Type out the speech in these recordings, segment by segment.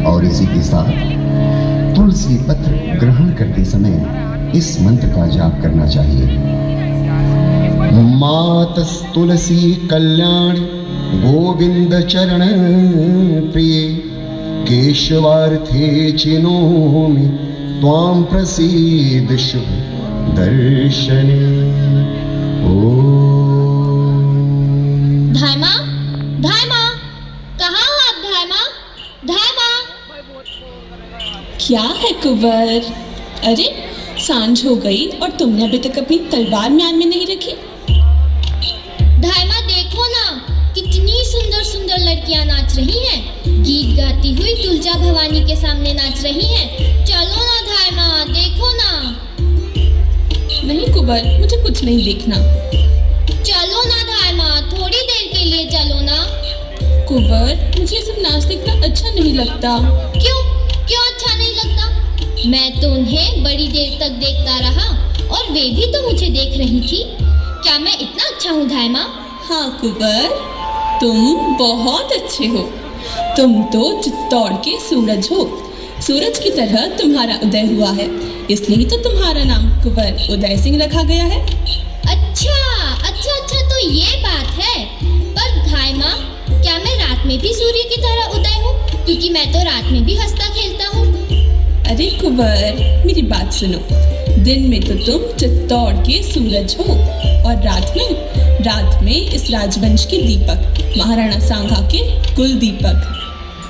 और इसी के साथ तुलसी पत्र ग्रहण करते समय इस मंत्र का जाप करना चाहिए। मातस् तुलसी कल्याण गोविंद चरण प्रिय केशवार्थे चिनोमि त्वां प्रसीद शुभ दर्शने। धाय माँ, धाय माँ, कहाँ हो आप धाय माँ? धाय माँ। क्या है कुंवर? अरे सांझ हो गई और तुमने अभी तक अपनी तलवार म्यान में नहीं रखी। धाय माँ देखो ना, कितनी सुंदर सुंदर लड़कियां नाच रही हैं। गीत गाती हुई तुलजा भवानी के सामने नाच रही हैं। चलो ना धाय माँ, देखो ना। नहीं कुंवर, मुझे कुछ नहीं देखना। चलो ना धाय माँ, थोड़ी देर के लिए चलो ना। कुंवर, मुझे सब नाच देखना अच्छा नहीं लगता। क्यों? क्यों अच्छा नहीं लगता? मैं तो उन्हें बड़ी देर तक देखता रहा और वे भी तो मुझे देख रही थी। क्या मैं इतना अच्छा हूँ धाय माँ? हाँ कुंवर, तुम बहुत अच्छे हो। तुम तो चित्तौड़ के सूरज हो। सूरज की तरह तुम्हारा उदय हुआ है, इसलिए तो तुम्हारा नाम कुंवर उदय सिंह रखा गया है। अच्छा अच्छा अच्छा, तो ये बात है। पर धाय माँ, क्या मैं रात में भी सूर्य की तरह उदय हूँ? क्योंकि मैं तो रात में भी हंसता खेलता हूँ। अरे कुंवर, मेरी बात सुनो। दिन में तो तुम चित्तौड़ के सूरज हो और रात में इस राजवंश के दीपक, महाराणा सांगा के कुल दीपक।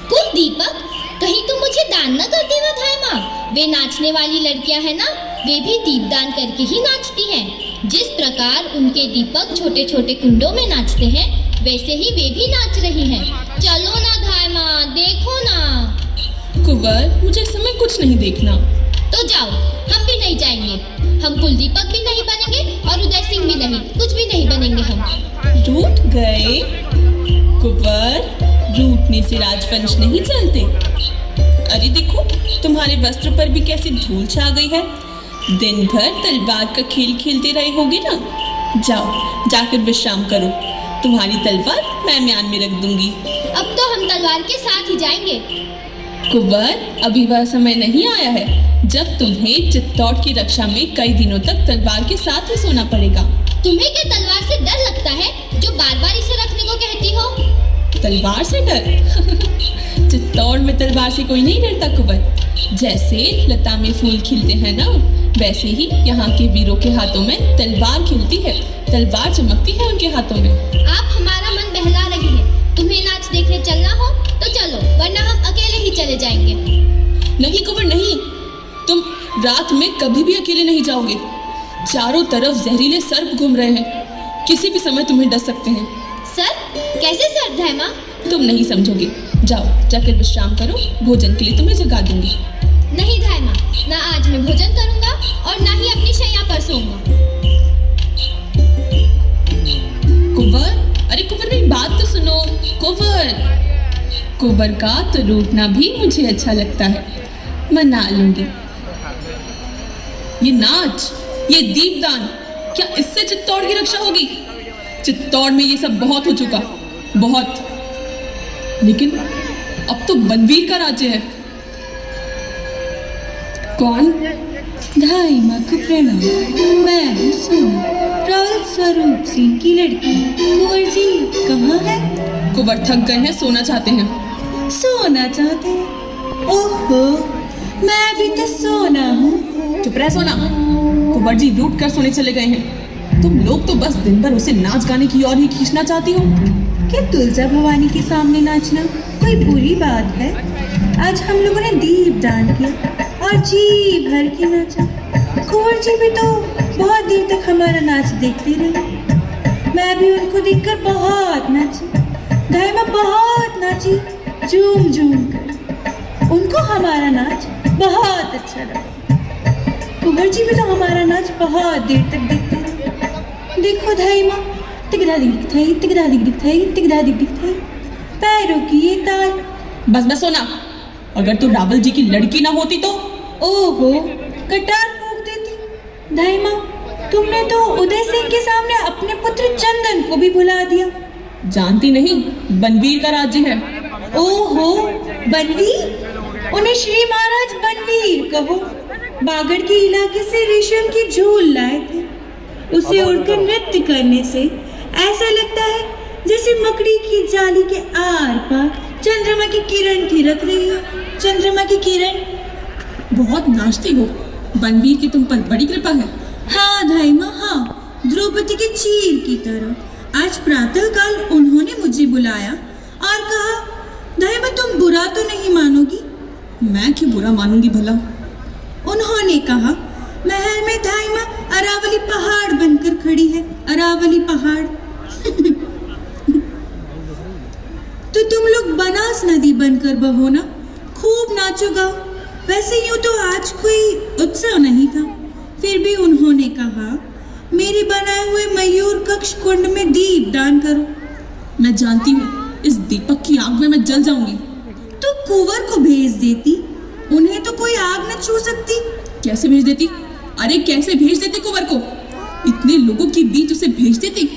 कुल दीपक? कहीं तुम मुझे दान न कर देना धाय माँ। वे नाचने वाली लड़कियां हैं ना, वे भी दीपदान करके ही नाचती हैं। जिस प्रकार उनके दीपक छोटे छोटे कुंडों में नाचते हैं, वैसे ही वे भी नाच रही हैं। चलो ना धाय माँ, देखो ना। कुंवर, मुझे इस समय कुछ नहीं देखना। तो जाओ, हम भी नहीं जाएंगे। हम कुल दीपक भी नहीं बनेंगे और उदय सिंह भी नहीं, कुछ भी नहीं बनेंगे हम। रूठ गए? कुंवर, रूठने से राजवंश नहीं चलते। अरे देखो, तुम्हारे वस्त्र पर भी कैसी धूल छा गई है। दिन भर तलवार का खेल खेलते रहे होगे ना। जाओ, जाकर विश्राम करो। तुम्हारी तलवार मैं म्यान में रख दूंगी। अब तो हम तलवार के साथ ही जाएंगे। कुंवर, अभी वह समय नहीं आया है जब तुम्हें चित्तौड़ की रक्षा में कई दिनों तक तलवार के साथ ही सोना पड़ेगा। तुम्हें क्या तलवार से डर लगता है, जो बार बार इसे रखने को कहती हो? तलवार से डर? चित्तौड़ में तलवार से कोई नहीं डरता कुंवर। जैसे लता में फूल खिलते हैं ना, वैसे ही यहाँ के वीरों के हाथों में तलवार खिलती है, तलवार चमकती है उनके हाथों में। आप हमारा मन बहला रही हैं। तुम्हें नाच देखने चलना हो तो चलो, वरना हम अकेले ही चले जाएंगे। नहीं कुंवर नहीं, तुम रात में कभी भी अकेले नहीं जाओगे। चारों तरफ जहरीले सर्प घूम रहे हैं, किसी भी समय तुम्हें डस सकते हैं। सर? कैसे सर धाय माँ? तुम नहीं समझोगे। जाओ, जाकर विश्राम करो। भोजन के लिए तुम्हें जगा दूंगी। नहीं धाय माँ, ना आज मैं भोजन करूंगा और ना ही अपनी शैया पर सोऊंगा। कुंवर, अरे कुंवर, मेरी बात तो सुनो। कुंवर का तो रूठना भी मुझे अच्छा लगता है, मना लूंगी। ये नाच, ये दीपदान, क्या इससे चित्तौड़ की रक्षा होगी? चित्तौड़ में ये सब बहुत हो चुका, बहुत। लेकिन अब तो बनवीर का राज्य है। कौन? धाई माँ को प्रणाम। मैं हूँ सोना, राउल स्वरूप सिंह की लड़की। कुंवर जी कहाँ है? कुंवर थक गए हैं, सोना चाहते हैं। सोना चाहते हैं? ओहो, मैं भी तो सोना हूँ। चुप रह सोना। कुंवर जी रूठ कर सोने चले गए हैं। तुम लोग तो बस दिन भर उसे नाच गाने की ओर ही खींचना चाहती हो। क्या तुलजा भवानी के सामने नाचना कोई बुरी बात है? आज हम लोगों ने दीपदान किया और जी भर के नाचा। कुंवर जी भी तो बहुत देर तक हमारा नाच देखते रहे। मैं भी उनको देखकर बहुत नाची, धाय माँ बहुत नाची, झूम झूम कर। उनको हमारा नाच बहुत अच्छा लगा। कुंवर जी भी तो हमारा नाच बहुत देर तक देखते रहे। देखो धाई माँ, तिगड़ा दिख थाई, तिगड़ा दिख थाई, तिगड़ा दिख थाई, पैरों की ये ताल। बस सोना, अगर तू रावल जी की लड़की ना होती तो। ओहो, कटार फूंक देती। धाई माँ, तुमने तो उदय सिंह के सामने अपने पुत्र चंदन को भी भुला दिया। जानती नहीं, बनवीर का राज्य है। ओहो, बनवीर? उन्हें श्री महाराज बनवीर कहो। बागड़ के इलाके से रेशम की झूल लाए थे। उसे उड़कर नृत्य करने से ऐसा लगता है जैसे मकड़ी की जाली के आर पार चंद्रमा की किरण थिरक रही हो। चंद्रमा की किरण। बहुत नाचती हो, बनवीर की तुम पर बड़ी कृपा है। हाँ धाई माँ, हाँ, द्रौपदी के चीर की तरह। आज प्रातःकाल उन्होंने मुझे बुलाया और कहा, धाई माँ तुम बुरा तो नहीं मानोगी? मैं क्यों बुरा मानूंगी भला? उन्होंने कहा, महल में धाई माँ अरावली पहाड़ बनकर खड़ी है। अरावली पहाड़। तो तुम लोग बनास नदी बनकर बहो ना, खूब नाचो गाओ। वैसे यूं तो आज कोई उत्सव नहीं था, फिर भी उन्होंने कहा, मेरे बनाए हुए मयूर कक्ष कुंड में दीप दान करो। मैं जानती हूँ इस दीपक की आग में मैं जल जाऊंगी। तो कुंवर को भेज देती, उन्हें तो कोई आग न छू सकती। कैसे भेज देती? अरे कैसे भेज देती कुंवर को? इतने लोगों के बीच उसे भेज देती?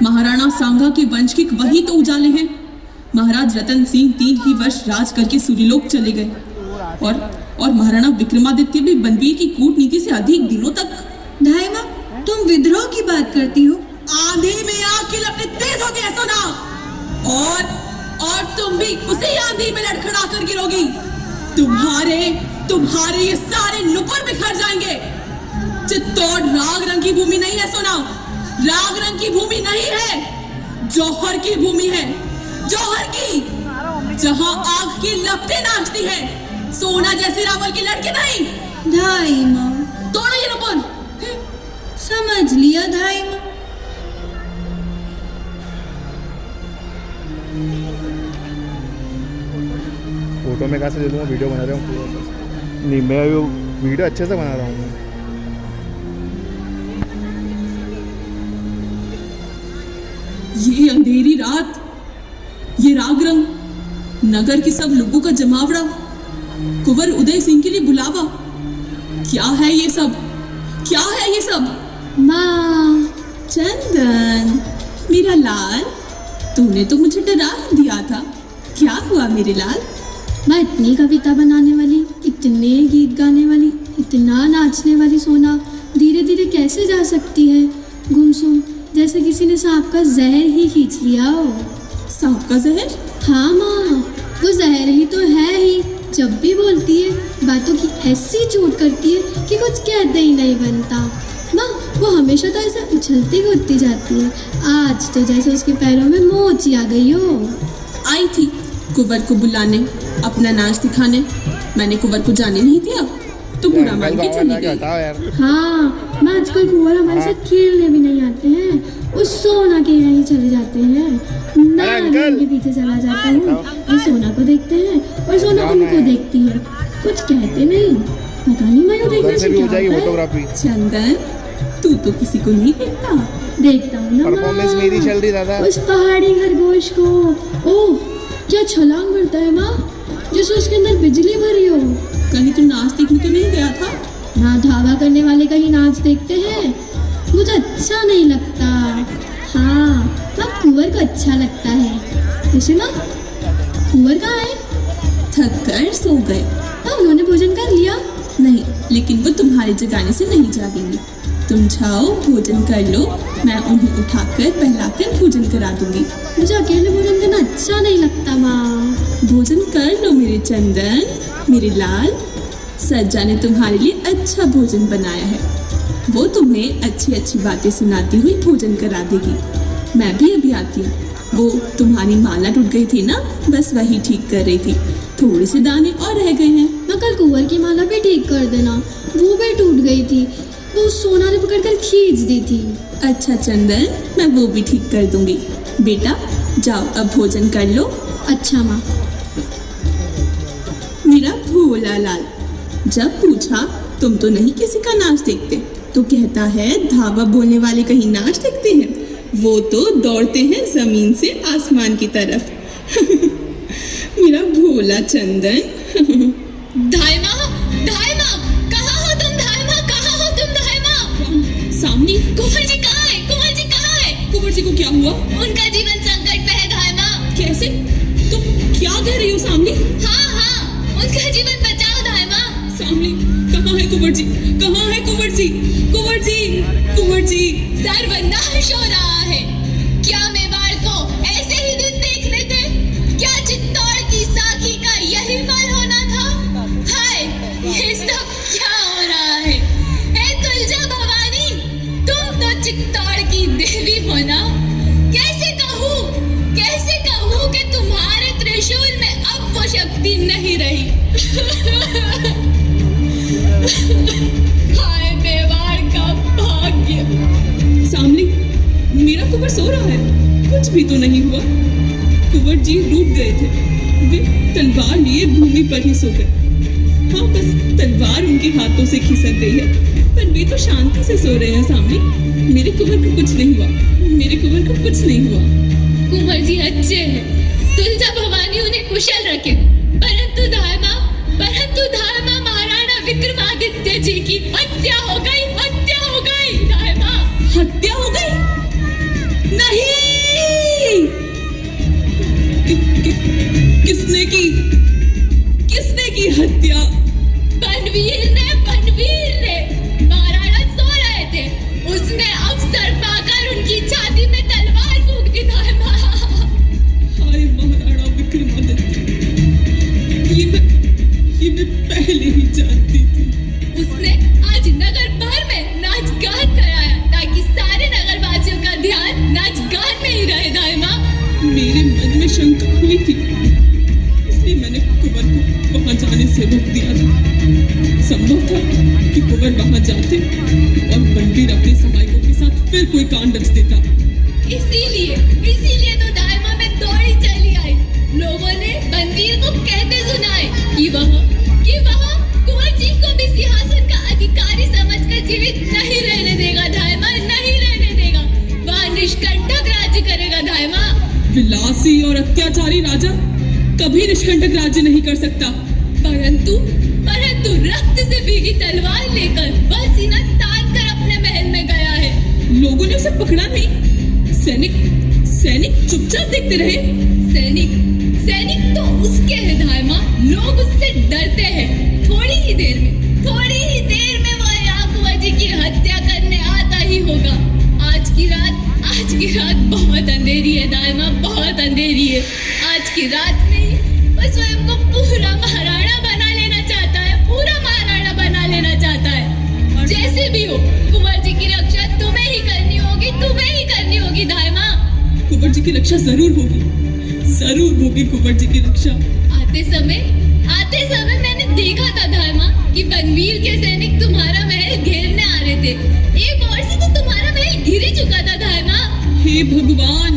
महाराणा सांगा के वंश के वही तो उजाले हैं। महाराज रतन सिंह 3 ही वर्ष राज करके सूर्यलोक चले गए और महाराणा विक्रमादित्य भी बनवीर की कूटनीति से अधिक दिनों तक। धाई माँ, तुम विद्रोह की बात करती हो? आंधी में आग की लपटें तेज हो गए सुना, और तुम भी उसी आंधी में लड़खड़ा कर गिरोगी। तुम्हारे ये सारे नुपुर बिखर जाएंगे। चित्तौड़ राग रंग की भूमि नहीं है सोना, राग रंग की भूमि नहीं है, जौहर की भूमि है, जौहर की, जहां आग की लपटें नाचती है। सोना जैसे रावल की लड़की नहीं। धाई माँ, तोड़ो ये नुपुर। समझ लिया धाई माँ। फोटो में कहाँ से ले लूँगा, वीडियो बना रहा हूँ। नहीं, मैं वीडियो अच्छे से बना रहा हूँ। ये अंधेरी रात, ये राग रंग, नगर के सब लोगों का जमावड़ा, कुंवर उदय सिंह के लिए बुलावा, क्या है ये सब? क्या है ये सब? माँ, चंदन, मेरा लाल, तूने तो मुझे डरा दिया था। क्या हुआ मेरे लाल? मैं इतनी कविता बनाने वाली, इतने गीत गाने वाली, इतना नाचने वाली सोना धीरे धीरे कैसे जा सकती है गुमसुम, जैसे किसी ने सांप का जहर ही खींच लिया हो। सांप का जहर? हाँ माँ, वो जहरीली तो है ही। जब भी बोलती है बातों की ऐसी चोट करती है कि कुछ कहते ही नहीं बनता। माँ, वो हमेशा तो ऐसे उछलती कूदती जाती है, आज तो जैसे उसके पैरों में मोच आ गई हो। आई थी कुंवर को बुलाने, अपना नाच दिखाने। मैंने कुंवर को जाने नहीं दिया तो बुरा मान के चली गई। हाँ, मैं आजकल कुंवर हमारे साथ खेलने भी नहीं आते हैं, उस सोना के यहाँ ही चले जाते हैं। मैं उनके पीछे चला जाता हूँ, वो सोना को देखते हैं और सोना उनको देखती है, कुछ कहते नहीं। पता नहीं मैं देखने से क्या होता है। चंदन, तू तो किसी को नहीं देखता। देखता हूँ ना परफॉर्मेंस मेरी चल रही दादा। उस पहाड़ी खरगोश को। ओह, क्या छलांग भरता है माँ, जैसे उसके अंदर बिजली भरी हो। कहीं तू नाच देखने तो नहीं गया था? ना, धावा करने वाले का ही नाच देखते हैं, मुझे अच्छा नहीं लगता। हाँ, तब कुंवर को अच्छा लगता है। वैसे माँ, कुंवर कहाँ है? थक कर सो गए। हाँ, उन्होंने भोजन कर लिया? नहीं, लेकिन वो तुम्हारे जगाने से नहीं जागेंगे। तुम जाओ, भोजन कर लो, मैं उन्हें उठाकर पहलाकर भोजन करा दूंगी। मुझे अकेले भोजन करना अच्छा नहीं लगता माँ। भोजन कर लो मेरे चंदन, मेरे लाल। सज्जा ने तुम्हारे लिए अच्छा भोजन बनाया है, वो तुम्हें अच्छी अच्छी बातें सुनाती हुई भोजन करा देगी। मैं भी अभी आती हूँ। वो तुम्हारी माला टूट गई थी ना, बस वही ठीक कर रही थी, थोड़े से दाने और रह गए हैं। मैं कल कुंवर की माला भी ठीक कर देना, वो भी टूट गई थी, वो सोना ने पकड़कर खींच दी थी। अच्छा चंदन, मैं वो भी ठीक कर दूंगी। बेटा जाओ, अब भोजन कर लो। अच्छा माँ। मेरा भोला लाल, जब पूछा तुम तो नहीं किसी का नाच देखते, तो कहता है धावा बोलने वाले कहीं नाच देखते हैं, वो तो दौड़ते हैं जमीन से आसमान की तरफ। मेरा भोला चंदन। धाइमा, धाइमा, कहाँ हो तुम धाइमा, कहाँ हो तुम धाइमा? सामने कुंवर जी कहाँ है? कुंवर जी कहाँ है? कुंवर जी को क्या हुआ? उनका जीवन संकट में है धाइमा। कैसे? तुम क्या कह रही हो सामने? हाँ हाँ, उनका जीवन बचाओ दाइमा। सामने कहाँ है कुंवर जी? कहाँ है कुंवर जी? कुंवर जी, कुंवर जी। सर्वनाश हो रहा है। क्या मेवाड़ को ऐसे ही दिन देखने थे? क्या चित्तौड़ की साखी का यही फल होना था? हाय, ये सब क्या हो रहा है? हे तुलजा भवानी, तुम तो चित्तौड़ की देवी हो ना? कैसे कहूँ कि तुम्हारे त्रिशूल में अब वो शक्ति नहीं रही। हाय मेवाड़ का भाग्य। सामने मेरा कुंवर सो रहा है, कुछ भी तो नहीं हुआ। कुंवर जी रूठ गए थे, वे तलवार लिए भूमि पर ही सो गए। हाँ, बस तलवार उनके हाथों से खिसक गई है, पर वे तो शांति से सो रहे हैं। सामने मेरे कुंवर को कुछ नहीं हुआ, मेरे कुंवर को कुछ नहीं हुआ। कुंवर जी अच्छे हैं, तुलजा भवानी उन्हें कुशल रखे। परंतु धामा महाराणा विक्रमादित्य जी की हत्या हो गई धामा। हत्या हो गई? नहीं। किसने की हत्या? बनवीर ने। महाराणा सो रहे थे, उसने अवसर पाकर उनकी छाती में तलवार फूंक दी धामा। हाय महाराणा विक्रमादित्य, ये मैं पहले ही जानती थी। उसने आज नगर भर में नाच गान कराया ताकि सारे नगरवासियों का ध्यान नाच गान में ही रहे दाइमा। मेरे मन में शंका हुई थी, इसलिए मैंने कुंवर को वहां जाने से रोक दिया था। संभव था कि कुंवर वहां जाते और बनवीर अपने सहायकों के साथ फिर कोई कांड रच देता। इसीलिए तो दाइमा में दौड़ी चली आई। लोगों ने बनवीर को कहते सुनाए कि वह कुंवर जी को भी सिंहासन का अधिकारी समझकर जीवित नहीं रहने देगा दाइमा, नहीं रहने देगा। वह निष्कंटक राज्य करेगा दाइमा। विलासी और अत्याचारी राजा कभी निष्कंटक राज्य नहीं कर सकता। परंतु रक्त से भीगी तलवार लेकर वह सीना तान कर अपने महल में गया है। लोगों ने उसे पकड़ा नहीं। सैनिक चुपचाप देखते रहे। सैनिक तो उसके हैं धामा, लोग उससे डरते हैं। थोड़ी ही देर में वह यहाँ कुंवर जी की हत्या करने आता ही होगा। आज की रात बहुत अंधेरी है दाइमा, बहुत अंधेरी है। आज की रात में ही वह स्वयं को पूरा महाराणा बना लेना चाहता है, पूरा महाराणा बना लेना चाहता है। जैसे भी हो कुंवर जी की रक्षा तुम्हें ही करनी होगी दाइमा। कुंवर जी की रक्षा जरूर होगी कुंवर जी की रक्षा। आते समय मैंने देखा था धामा कि बनवीर के सैनिक तुम्हारा महल घेरने आ रहे थे। एक और से तो तुम्हारा महल घिर ही चुका था धामा। हे भगवान,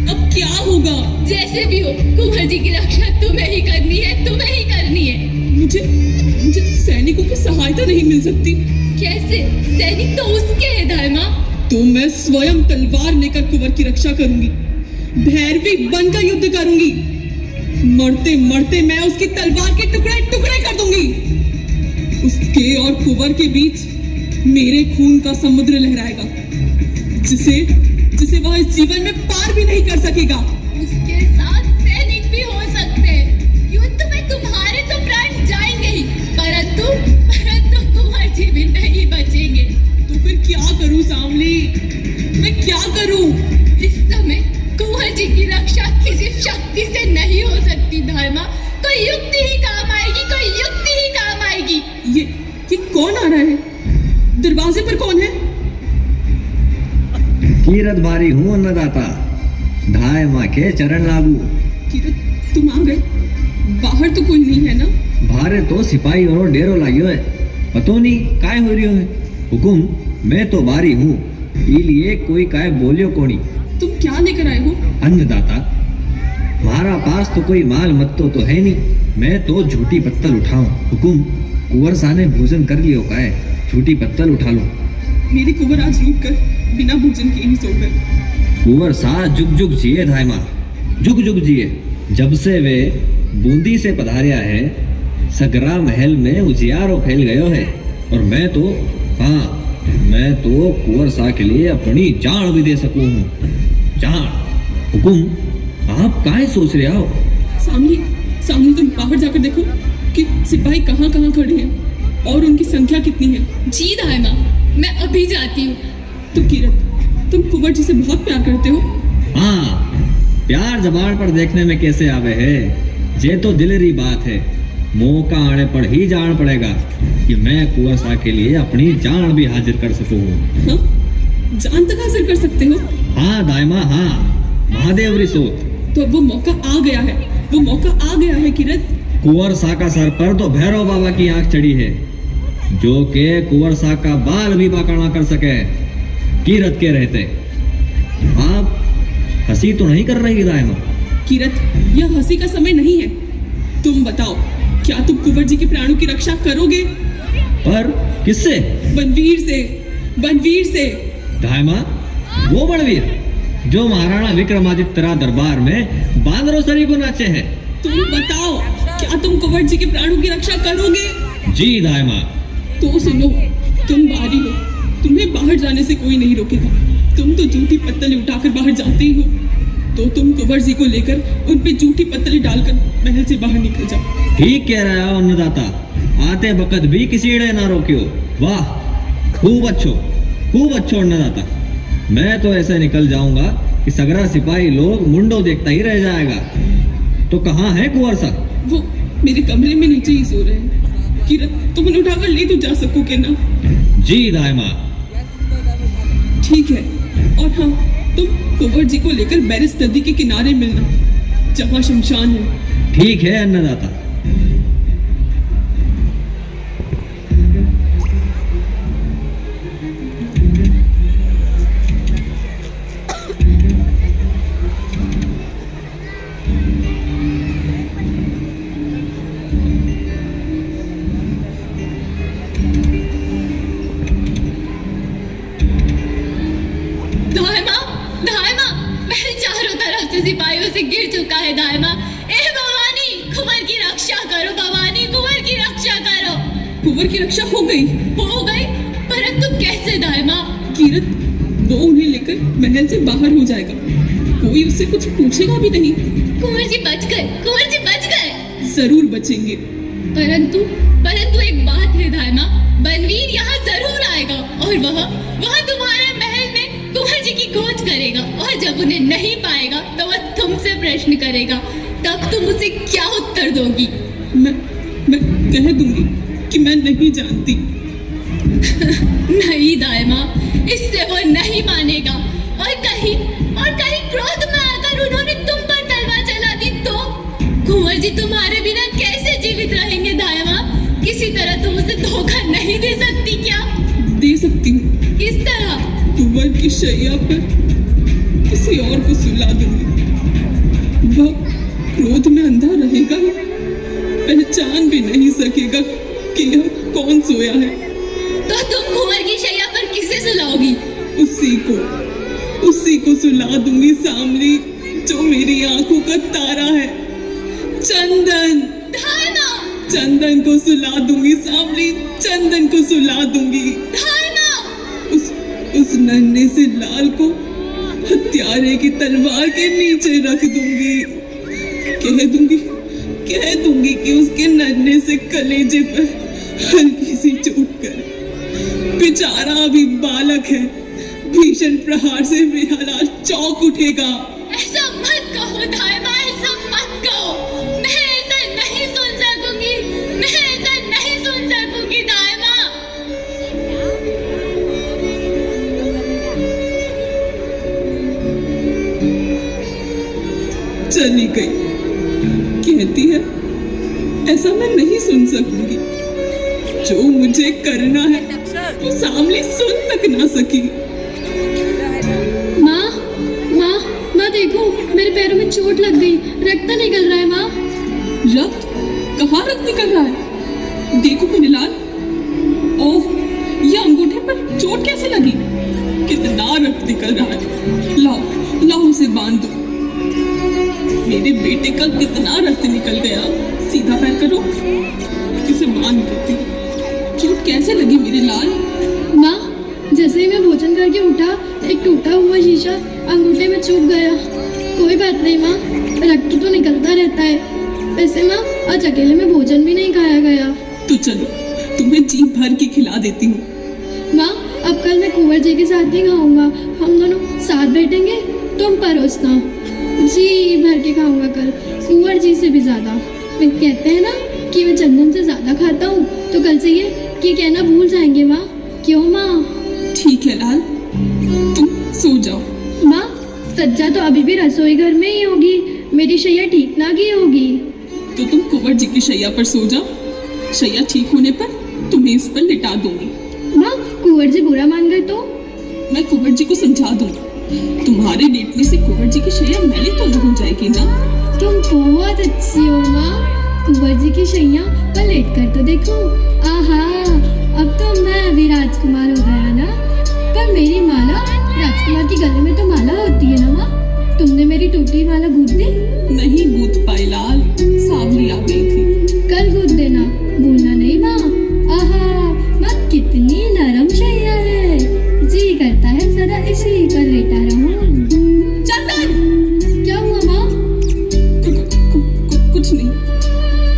अब क्या होगा? जैसे भी हो कुंवर जी की रक्षा तुम्हें ही करनी है। मुझे सैनिकों की सहायता नहीं मिल सकती। कैसे? सैनिक तो उसके हैं धामा। तो मैं स्वयं तलवार लेकर कुंवर की रक्षा करूंगी, भैरवी बनकर युद्ध करूंगी। मरते मैं उसकी तलवार के टुकड़े कर दूंगी। उसके और कुंवर के बीच मेरे खून का समुद्र लहराएगा, जिसे वह इस जीवन में पार भी नहीं कर सकेगा। उसके साथ सैनिक भी हो सकते हैं। युद्ध में तुम्हारे तो प्राण जाएंगे ही, परंतु कुंवर जी भी नहीं बचेंगे। तो फिर क्या करूं सामली? मैं क्या करूं? इस समय कुंवर जी की रक्षा किसी शक्ति से नहीं हो सकती धर्मा। कोई युक्ति ही काम आएगी। ये कौन आ रहा है? दरवाजे पर कौन है? कीरत बारी हूँ अन्नदाता, धाय माँ के चरण लागू। कीरत, तुम आ गए? बाहर तो कोई नहीं है ना? भारे तो सिपाही और डेरो लाइयो है, पतो नहीं काय हो रही है। हुकुम, मैं तो बारी हूँ, इसलिए कोई काय बोलियो कोनी। तुम क्या लेकर आए हो? अन्नदाता, हमारा पास तो कोई माल मत्तो तो है नहीं, मैं तो झूठी पत्तल उठाऊं। हुकुम, कुंवर सा ने भोजन कर लियो काय, झूठी पत्तल उठा लो। मेरी कुंवर आज रूठ कर बिना भोजन के ही सो गए। कुंवर सा जुग जुग जिए धाय माँ, जुग जुग जिए। जब से वे बूंदी से पधारिया है, सगरा महल में उजियारो फैल गयो है। और मैं तो कुंवर सा के लिए अपनी जान भी दे सकूं हूँ। जान। हुकुम, आप काहे सोच रहे हो? सामने तुम बाहर जाकर देखो कि सिपाही कहाँ कहाँ खड़े हैं और उनकी संख्या कितनी है। जी दाई माँ, मैं अभी जाती हूँ। तो किरत, तुम कुंवर जी से बहुत प्यार करते हो? हाँ, प्यार जबान पर देखने में कैसे आवे है, ये तो दिलेरी बात है। मौका आने पर ही जान पड़ेगा कि मैं कुंवर सा के लिए अपनी जान भी हाजिर कर सकूं। हाँ? जान तक हासिल कर सकते हो? हाँ दाइमा, हाँ, महादेव रिसोत। तो अब वो मौका आ गया है, वो मौका आ गया है किरत। कुंवर सा का सर पर तो भैरव बाबा की आंख चढ़ी है, जो के कुंवर सा का बाल भी बांका ना कर सके। किरत के रहते आप हंसी तो नहीं कर रही दाइमा? किरत, यह हंसी का समय नहीं है। तुम बताओ, क्या तुम कुंवर जी के प्राणों की रक्षा करोगे? पर किससे? बनवीर से, बनवीर से। दाइमा, वो बड़वीर जो महाराणा विक्रमादित्य दरबार में बांदरों सरी को नाचे हैं। तुम बताओ, क्या तुम कुंवर जी के प्राणों की रक्षा करोगे? जी दाइमा। तो सुनो, तुम बाहरी हो, तुम्हें बाहर जाने से कोई नहीं रोकेगा। तुम तो जूठी पत्तली उठाकर बाहर जाते ही हो, तो तुम कुंवर जी को लेकर उन पे जूठी पत्तली डालकर महल से बाहर निकल जाओ। ठीक कह रहा हो अन्नदाता, आते वक्त भी किसी ने ना रोकियो। वाह, खूब अच्छो अन्नदाता। मैं तो ऐसे निकल जाऊंगा कि सगरा सिपाही लोग मुंडो देखता ही रह जाएगा। तो कहाँ है कुंवर सा? वो मेरे कमरे में नीचे ही सो रहे हैं। किरत, तुम उन्हें उठाकर ले तो जा सकोगे ना? जी दाइमा। ठीक है। और हाँ, तुम कुंवर जी को लेकर बैरिस नदी के किनारे मिलना, जहाँ शमशान है। ठीक है अन्नदाता। सिपाहियों से गिर चुका है दाइमा। ए भवानी, कुंवर की रक्षा करो भवानी, कुंवर की रक्षा करो। कुंवर की रक्षा हो गई, परंतु कैसे दाइमा? किरत, वो उन्हें लेकर महल से बाहर हो जाएगा, कोई उससे कुछ पूछेगा भी नहीं। कुंवर जी बच गए। जरूर बचेंगे। परंतु एक बात है दाइमा, बनवीर यहाँ जरूर आएगा और वह तुम्हारे महल में कुंवर जी की खोज करेगा, और जब उन्हें नहीं पाएगा तो वह तुमसे प्रश्न करेगा। तब तुम उसे क्या उत्तर दोगी? मैं कह दूंगी कि मैं नहीं जानती। नहीं दाइमा, इससे वो नहीं मानेगा, और कहीं क्रोध में आकर उन्होंने तुम पर तलवार चला दी तो कुंवर जी तुम्हारे बिना कैसे जीवित रहेंगे दाइमा? किसी तरह तुम उसे धोखा नहीं दे सकती क्या? दे सकती हूँ। किस तरह? कुंवर की शैया पर किसी और को सुला दूंगी। वह क्रोध में अंधा रहेगा, पहचान भी नहीं सकेगा कि यह कौन सोया है। तो तुम कुंवर की शैया पर किसे सुलाओगी? उसी को सुला दूंगी सामली, जो मेरी आंखों का तारा है। चंदन को सुला दूंगी सामली, चंदन को सुला दूंगी। उस नन्हे से लाल को हत्यारे की तलवार के नीचे रख दूंगी। कह दूंगी कि उसके नन्हे से कलेजे पर हल्की सी चोट कर। बेचारा अभी बालक है, भीषण प्रहार से मेरा लाल चौंक उठेगा। ऐसा मत कहो दाइमा, ऐसा मत कहो। मैं ऐसा नहीं सुन सकूंगी दाइमा। चली गई, कहती है ऐसा मैं नहीं सुन सकूंगी। जो मुझे करना है वो सामने सुन तक ना सकी। माँ देखो, मेरे पैरों में चोट लग गई, रक्त निकल रहा है माँ। रक्त? कहाँ रक्त निकल रहा है? देखो मेरे लाल। ओह, ये अंगूठे पर चोट कैसे लगी? कितना रक्त निकल रहा है। लाओ उसे बांध दो। मेरे बेटे का कितना रक्त निकल गया। सीधा पैर करो, इसे बांध देती हूँ। चोट कैसे लगी मेरे लाल? माँ, जैसे ही मैं भोजन करके उठा, एक टूटा हुआ शीशा अंगूठे में चुभ गया। कोई बात नहीं माँ, रक्त तो निकलता रहता है। वैसे माँ आज अकेले में भोजन भी नहीं खाया गया। तो चलो तुम्हें जी भर के खिला देती हूँ। माँ अब कल मैं कुंवर जी के साथ ही खाऊंगा। हम दोनों साथ बैठेंगे, तुम परोसना। जी भर के खाऊंगा कल, कुंवर जी से भी ज्यादा। वे कहते हैं ना कि मैं चंदन से ज्यादा खाता हूँ, तो कल से ये कि कहना भूल जाएंगे माँ। क्यों माँ? ठीक है लाल, तुम सो जाओ। माँ सज्जा तो अभी भी रसोई घर में ही होगी, मेरी शैया ठीक ना की होगी। तो तुम कुंवर जी की शैया पर सो जाओ। शैया ठीक होने पर तुम्हें इस पर लिटा दूंगी। माँ कुंवर जी बुरा मान गए तो? मैं कुंवर जी को समझा दूंगी। तुम्हारे लेटने से कुंवर जी की शैया मैली तो न हो जाएगी ना। तुम बहुत अच्छी हो माँ। कुंवर जी की शैया पर लेट कर तो देखो। आहा अब तो मैं भी राजकुमार हो गया ना। पर मेरी माला, राजकुमार की गले में तो माला होती है ना माँ। तुमने मेरी टूटी माला गूंथ दी? नहीं गूंथ पाई लाल, सांवली आ गई थी। कल गूंथ देना, भूलना नहीं माँ। आहा माँ कितनी नरम शैया है, जी करता है सदा इसी पर लेटा रहूं। चंदन! क्या हुआ माँ? कुछ नहीं,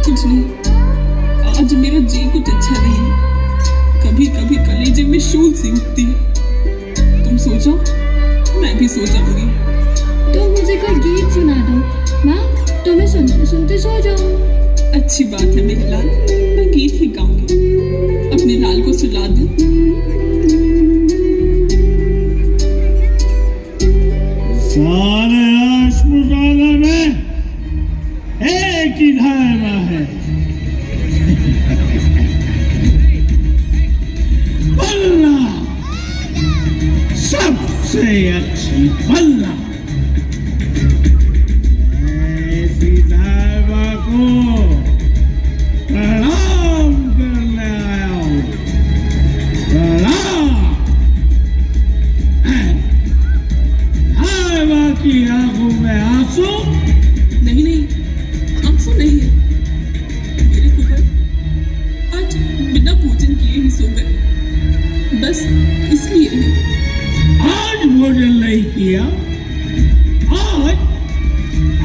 कुछ नहीं। आज मेरा जी कुछ अच्छा नहीं है। कभी कभी कलेजे में शूल सी उठती है। तुम सो जाओ, मैं भी सो जाऊंगी। तो मुझे कोई गीत सुना दो माँ, तो मैं सुनते सुनते सो जाऊं। अच्छी बात है मेरे लाल, मैं गीत ही गाऊंगी। अपने लाल को सुला दूं। सारे अस्पताल में एक ही धारणा है, बल्ला सबसे अच्छी बल्ला। ऐसी धारणा को प्रणाम करने आया हूँ। प्रणाम। धारणा की आंखों में आंसू? नहीं नहीं, आंसू नहीं है। मेरे कुंवर आज बिना भोजन किए ही सो गए, बस इसलिए है। आज भोजन नहीं किया?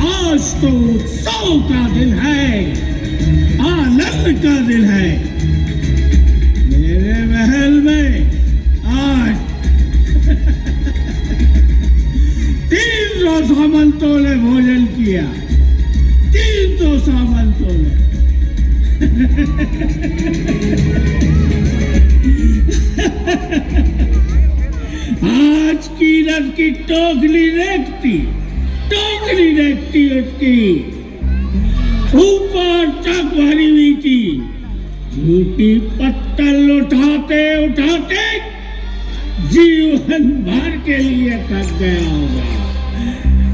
आज तो उत्सव का दिन है, आनंद का दिन है। मेरे महल में आज 300 सामंतों ने भोजन किया। 300 सामंतों ने। आज कीरत की टोकरी देखती उसकी ऊपर तक भरी हुई थी। झूठी पत्तल उठाते उठाते जीवन भर के लिए थक गया होगा।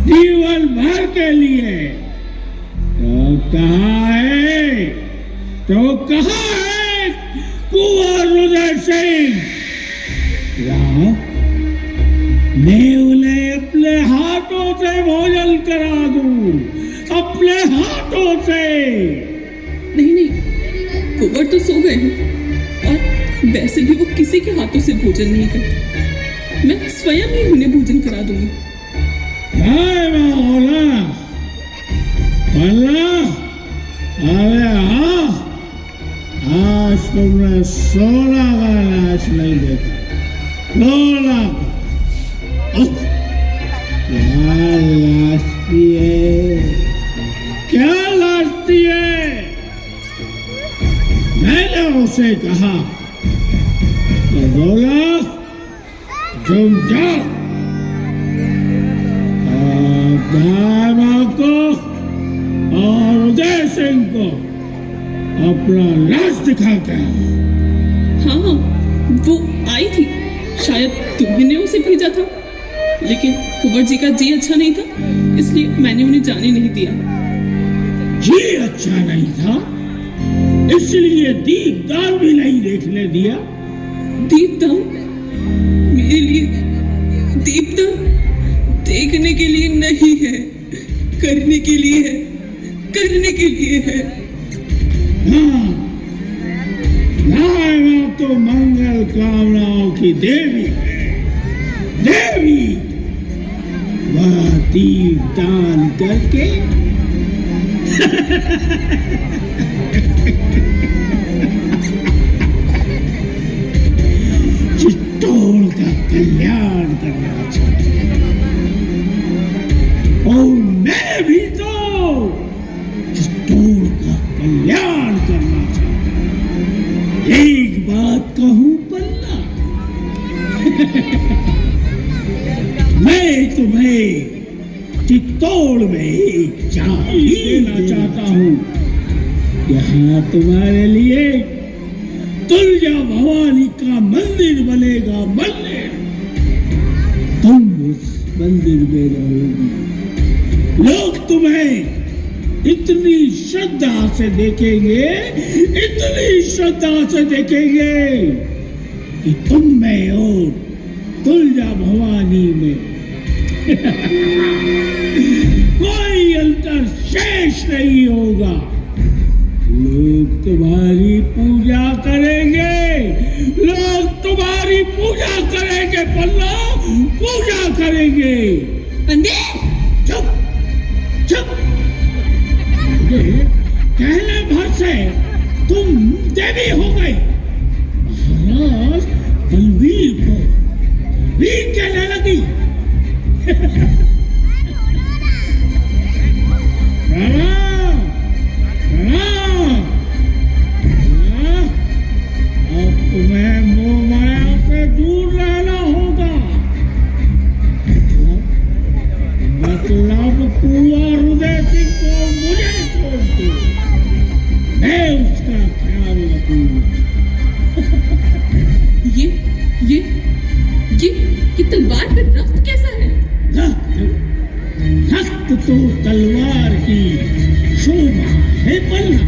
जीवन भर के लिए। तो कहाँ है? कुंवर उदय सिंह? मैं उन्हें अपने हाथों से भोजन करा दूं, अपने हाथों से। नहीं नहीं, कुंवर तो सो गए हैं और वैसे भी वो किसी के हाथों से भोजन नहीं करते। मैं स्वयं ही उन्हें भोजन करा दूंगी। अरे हाँ, आज तुमने सोना का नाच नहीं देखा। सोना क्या लाजती है? मैंने उसे कहा तो बोला तुम जाओ दामा को और उदय सिंह को अपना लाश दिखा के। हाँ, वो आई थी, शायद तुम्ही ने उसे भेजा था, लेकिन कुंवर जी का जी अच्छा नहीं था, इसलिए मैंने उन्हें जाने नहीं दिया। जी अच्छा नहीं था, इसलिए दीपदान भी नहीं देखने दिया। दीपदान? मेरे लिए दीपदान देखने के लिए नहीं है, करने के लिए है, करने के लिए है। हाँ, तो मंगल कामनाओं की देवी है, देवी। वह दीपदान करके चित्तौड़ का कल्याण करना चाहता और मैं भी तो चित्तौड़ का कल्याण करना चाहता हूं। एक बात कहूं पल्ला, मैं तुम्हें चित्तौड़ में एक चाबी देना चाहता हूं। यहाँ तुम्हारे लिए तुलजा भवानी का मंदिर बनेगा, मंदिर। तुम उस मंदिर में रहोगी। लोग तुम्हें इतनी श्रद्धा से देखेंगे, इतनी श्रद्धा से देखेंगे कि तुम में और तुलजा भवानी में कोई अंतर शेष नहीं होगा। लोग तुम्हारी पूजा करेंगे, लोग तुम्हारी पूजा करेंगे पल्ला, पूजा करेंगे। पंडित चुप चुप, कहने भर से तुम देवी हो गई। महाराज बलवीर को वीर कहने लगी। प्रणाम प्रणाम। अब तुम्हें मोह माया से दूर रहना होगा। मतलब कुंवर हृदय सिंह को मुझे छोड़ दो, मैं उसका ख्याल रखूंगा। ये तलवार पे रक्त कैसा है? रक्त तो तलवार की शोभा है पल्ला।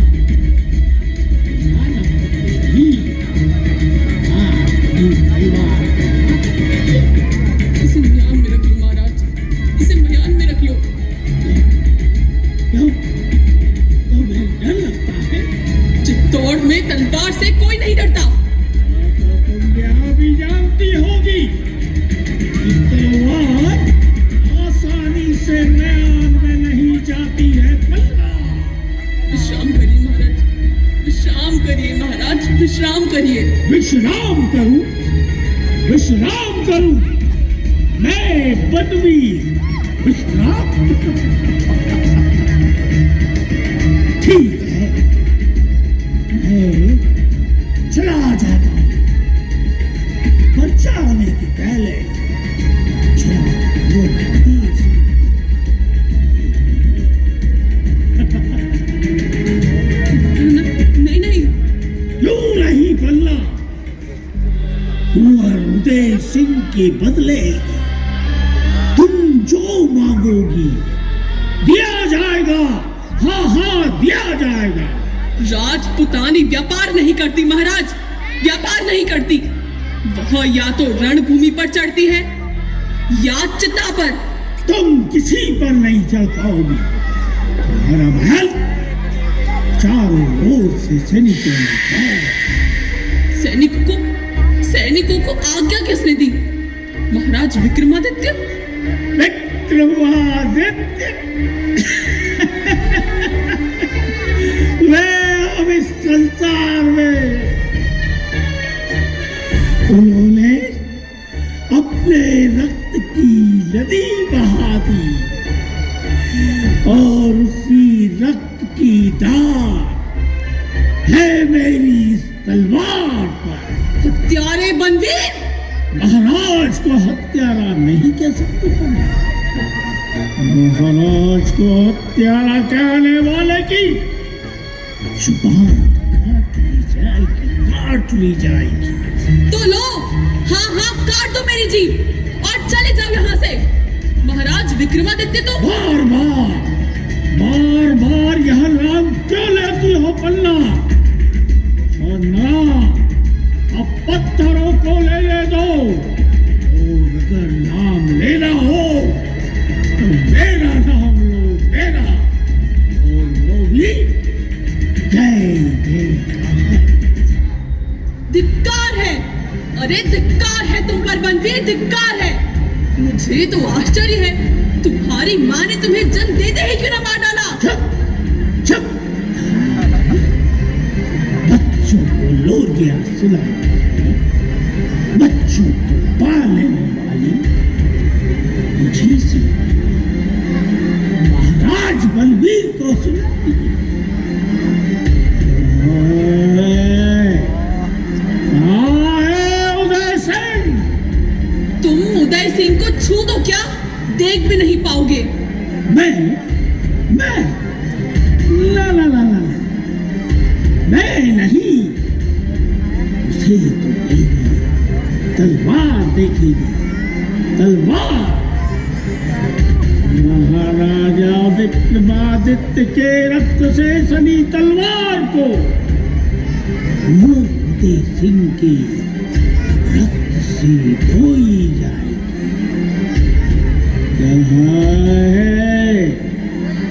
इसे म्यान में रख लो महाराज, इसे म्यान में रख लो। क्यों? तुम्हें डर लगता है? चित्तौड़ में तलवार से कोई नहीं डरता। तो तुम यह भी जानती होगी कि तलवार आसानी से म्यान में नहीं जाती है पल्ला। विश्राम करिए महाराज, विश्राम करिए महाराज, विश्राम करिए। विश्राम करूं, विश्राम करूं, मैं बदवीर विश्राम। ठीक है, मैं चला जाता हूं, पर जाने के पहले वो नहीं, क्यों नहीं पल्ला? कुंवर उदय सिंह के बदले तुम जो मांगोगी दिया जाएगा। हाँ हाँ, दिया जाएगा। राजपुतानी व्यापार नहीं करती महाराज, व्यापार नहीं करती। वह या तो रणभूमि पर चढ़ती है या चिता पर। तुम किसी पर नहीं चढ़ पाओगी। तुम्हारा महल चारों ओर से सैनिकों में सैनिकों को आज्ञा किसने दी? महाराज विक्रमादित्य। विक्रमादित्य मैं अब इस संसार में, उन्होंने अपने रक्त की नदी बहा दी और उसी रक्त की धार है मेरी इस तलवार पर। हत्यारे बनवीर! महाराज को हत्यारा नहीं कह सकते तुम। महाराज को हत्यारा कहने वाले की जुबान काट ली जाएगी। तो लो, हाँ काट दो मेरी जीभ और चले जाओ यहाँ से। महाराज विक्रमादित्य तो बार बार यह नाम क्यों लेती हो पन्ना? और ना, अब पत्थरों को ले दो, और अगर नाम लेना हो तो मेरा नाम लो, मेरा, और वो भी जय देवता। धिक्कार है, अरे धिक्कार है तुम पर बनवीर, धिक्कार है। मुझे तो आश्चर्य है, तुम्हारी माँ ने तुम्हें जन्म देते ही क्यों ना मार डाला? सुनाया है, बच्चों को पालने वाली मुझे से महाराज बलवीर को सुनाई। कहाँ है उदय सिंह? तुम उदय सिंह को छू दो क्या, देख भी नहीं पाओगे। मैं ला ला ला ला मैं नहीं, उसे तो मेरी तलवार देखेगी, तलवार। महाराजा विक्रमादित्य के रक्त से सनी तलवार को वो उदय सिंह के रक्त से धोई जाएगी।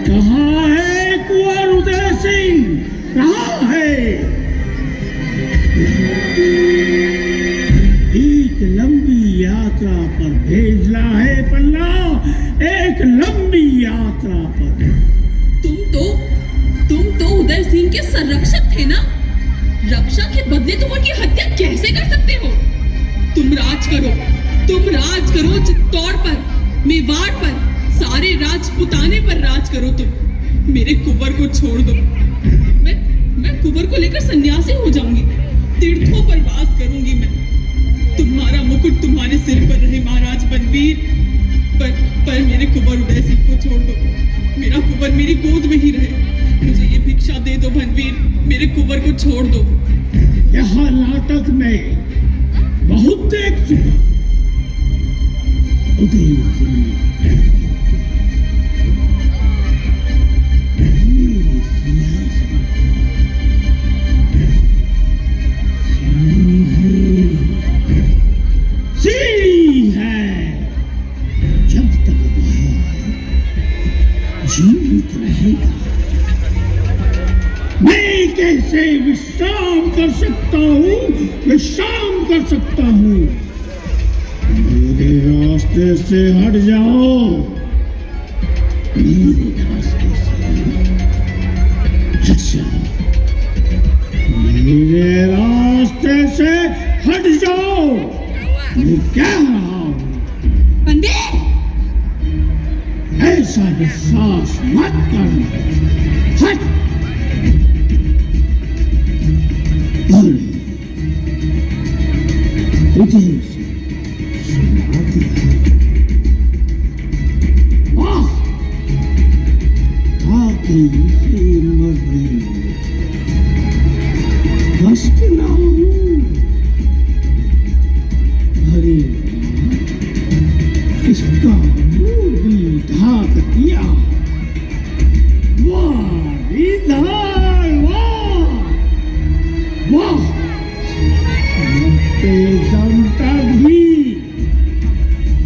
कहाँ है कुंवर उदय सिंह? कहाँ है? एक लंबी यात्रा पर भेजना है पन्ना, एक लंबी यात्रा पर। तुम तो उदय सिंह के संरक्षक थे ना, रक्षा के बदले तुम उनकी हत्या कैसे कर सकते हो? तुम राज करो चित्तौड़ पर, मेवाड़ पर, सारे राजपुताने पर राज करो। तुम मेरे कुंवर को छोड़ दो, मैं कुंवर को लेकर सन्यासी हो जाऊंगी, तीर्थों पर वास करूंगी मैं। तुम्हारा मुकुट तुम्हारे सिर पर रहे महाराज बलवीर, पर मेरे कुंवर उदय सिंह को छोड़ दो। मेरा कुंवर मेरी गोद में ही रहे, मुझे ये भिक्षा दे दो बनवीर, मेरे कुंवर को छोड़ दो। यहाँ नाटक में बहुत देख चुका उदय सिंह जीवित रहेगा। मैं कैसे विश्राम कर सकता हूँ? मेरे रास्ते से हट जाओ, मेरे रास्ते से हट जाओ, मेरे रास्ते से हट जाओ। मैं कह रहा हूँ ऐसा विश्वास मत करना। हट! तुझे सुना दिया। वाह! आके इसे मजबूर कष्ट ना हो। अरे इसका ढाक दिया। वाह विधान, वाह! मरते दम तक भी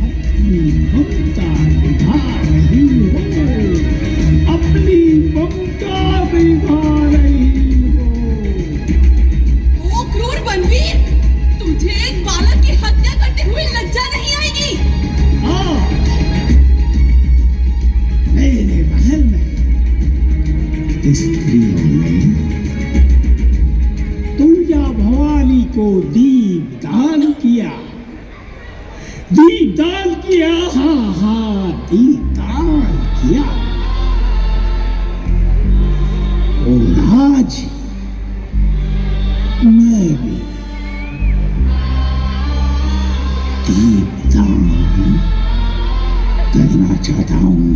अपनी ममता निभा रही हो, अपनी ममता निभा रही हो। ओ क्रूर बनवीर, तुझे एक बालक की हत्या करते हुए लज्जा नहीं आएगी? हाँ, मेरे महल में स्त्रियों ने तुलजा भवानी को दीपदान किया। हाँ, दीपदान किया। और आज मैं भी दीपदान करना चाहता हूँ।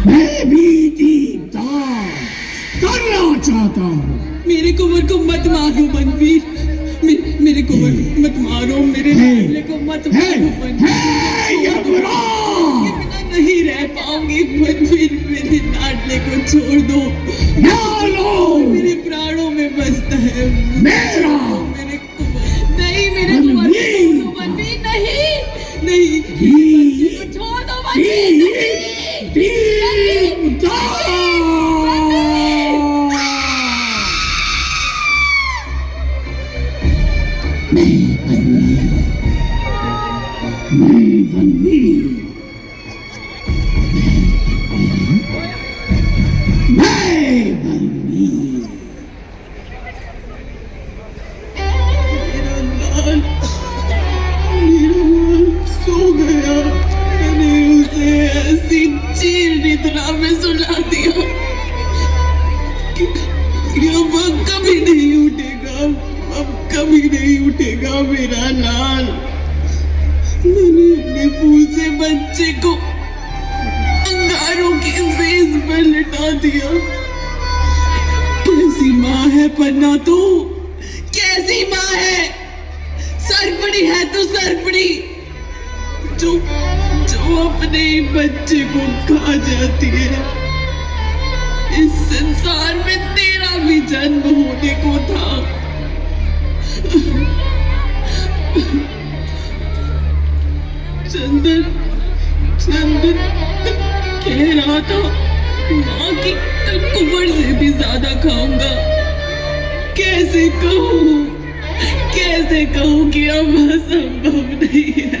मैं भी दीपदान करना चाहता हूँ। मेरे कुंवर को मत मारो बनवीर, मेरे कुंवर को मत मारो, मेरे लाडले को मत मारो बनवीर। बिना नहीं रह पाऊंगी बनवीर, मेरे लाडले को छोड़ दो। मेरे प्राणों में बसता है मेरा मेरे कुंवर। नहीं, मेरे कुंवर को छोड़ दो बनवीर, नहीं, छोड़ दो बनवीर, नाम में सुला दिया कि अब कभी नहीं उठेगा, अब कभी नहीं उठेगा मेरा लाल। मैंने अपने फूल से बच्चे को अंगारों के सेज पर लिटा दिया। कैसी माँ है पन्ना तू, कैसी माँ है? सरपड़ी है तू, सरपड़ी जो अपने ही बच्चे को खा जाती है। इस संसार में तेरा भी जन्म होने को था। चंदन कह रहा था माँ की कुंवर से भी ज्यादा खाऊंगा। कैसे कहूँ कि अब असंभव नहीं है,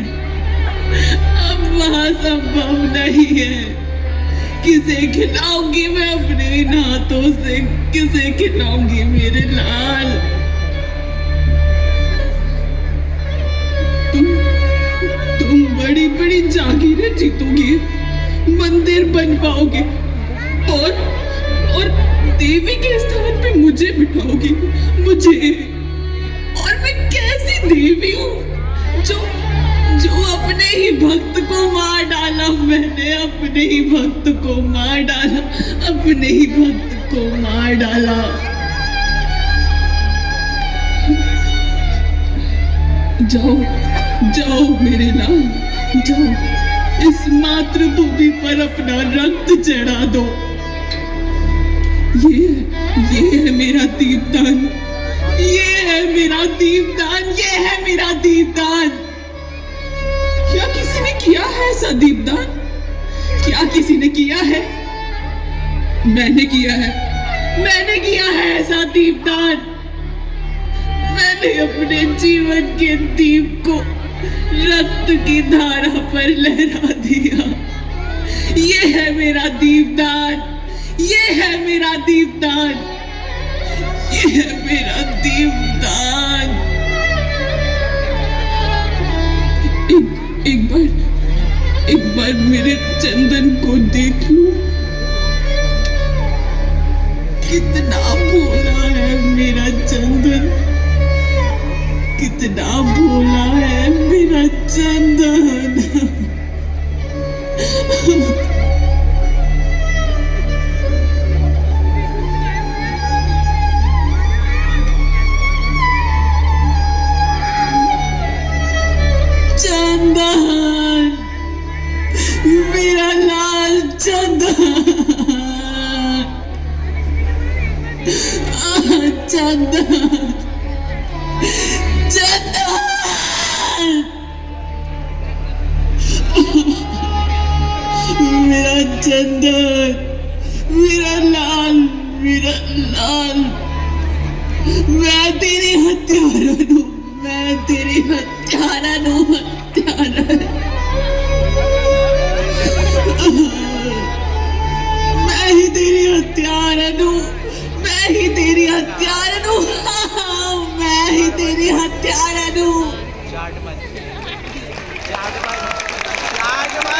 अब वहाँ संभव नहीं है। किसे खिलाऊंगी मैं अपने इन हाथों से, किसे खिलाऊंगी मेरे लाल? तुम बड़ी बड़ी जागीरें जीतोगे, मंदिर बन पाओगे और देवी के स्थान पे मुझे बिठाओगी, मुझे। और मैं कैसी देवी हूँ जो अपने ही भक्त को मार डाला। मैंने अपने ही भक्त को मार डाला, अपने ही भक्त को मार डाला। जाओ मेरे लाल, जाओ इस मातृभूमि पर अपना रक्त चढ़ा दो। ये है मेरा दीपदान, ये है मेरा दीपदान, ये है मेरा दीपदान। क्या किसी ने किया है ऐसा दीपदान? क्या किसी ने किया है? मैंने किया है ऐसा दीपदान। मैंने अपने जीवन के दीप को रक्त की धारा पर लहरा दिया। ये है मेरा दीपदान, ये है मेरा दीपदान, ये है मेरा दीपदान। एक बार मेरे चंदन को देख लो, कितना भोला है मेरा चंदन, कितना भोला है मेरा चंदन। चंदन, मेरा लाल चंदन, चंदन, चंदन, मेरा चंदन, मेरा लाल, मेरा लाल। मैं तेरी हत्यारा हूँ, मैं तेरी हत्यारा हूँ, हत्यारा।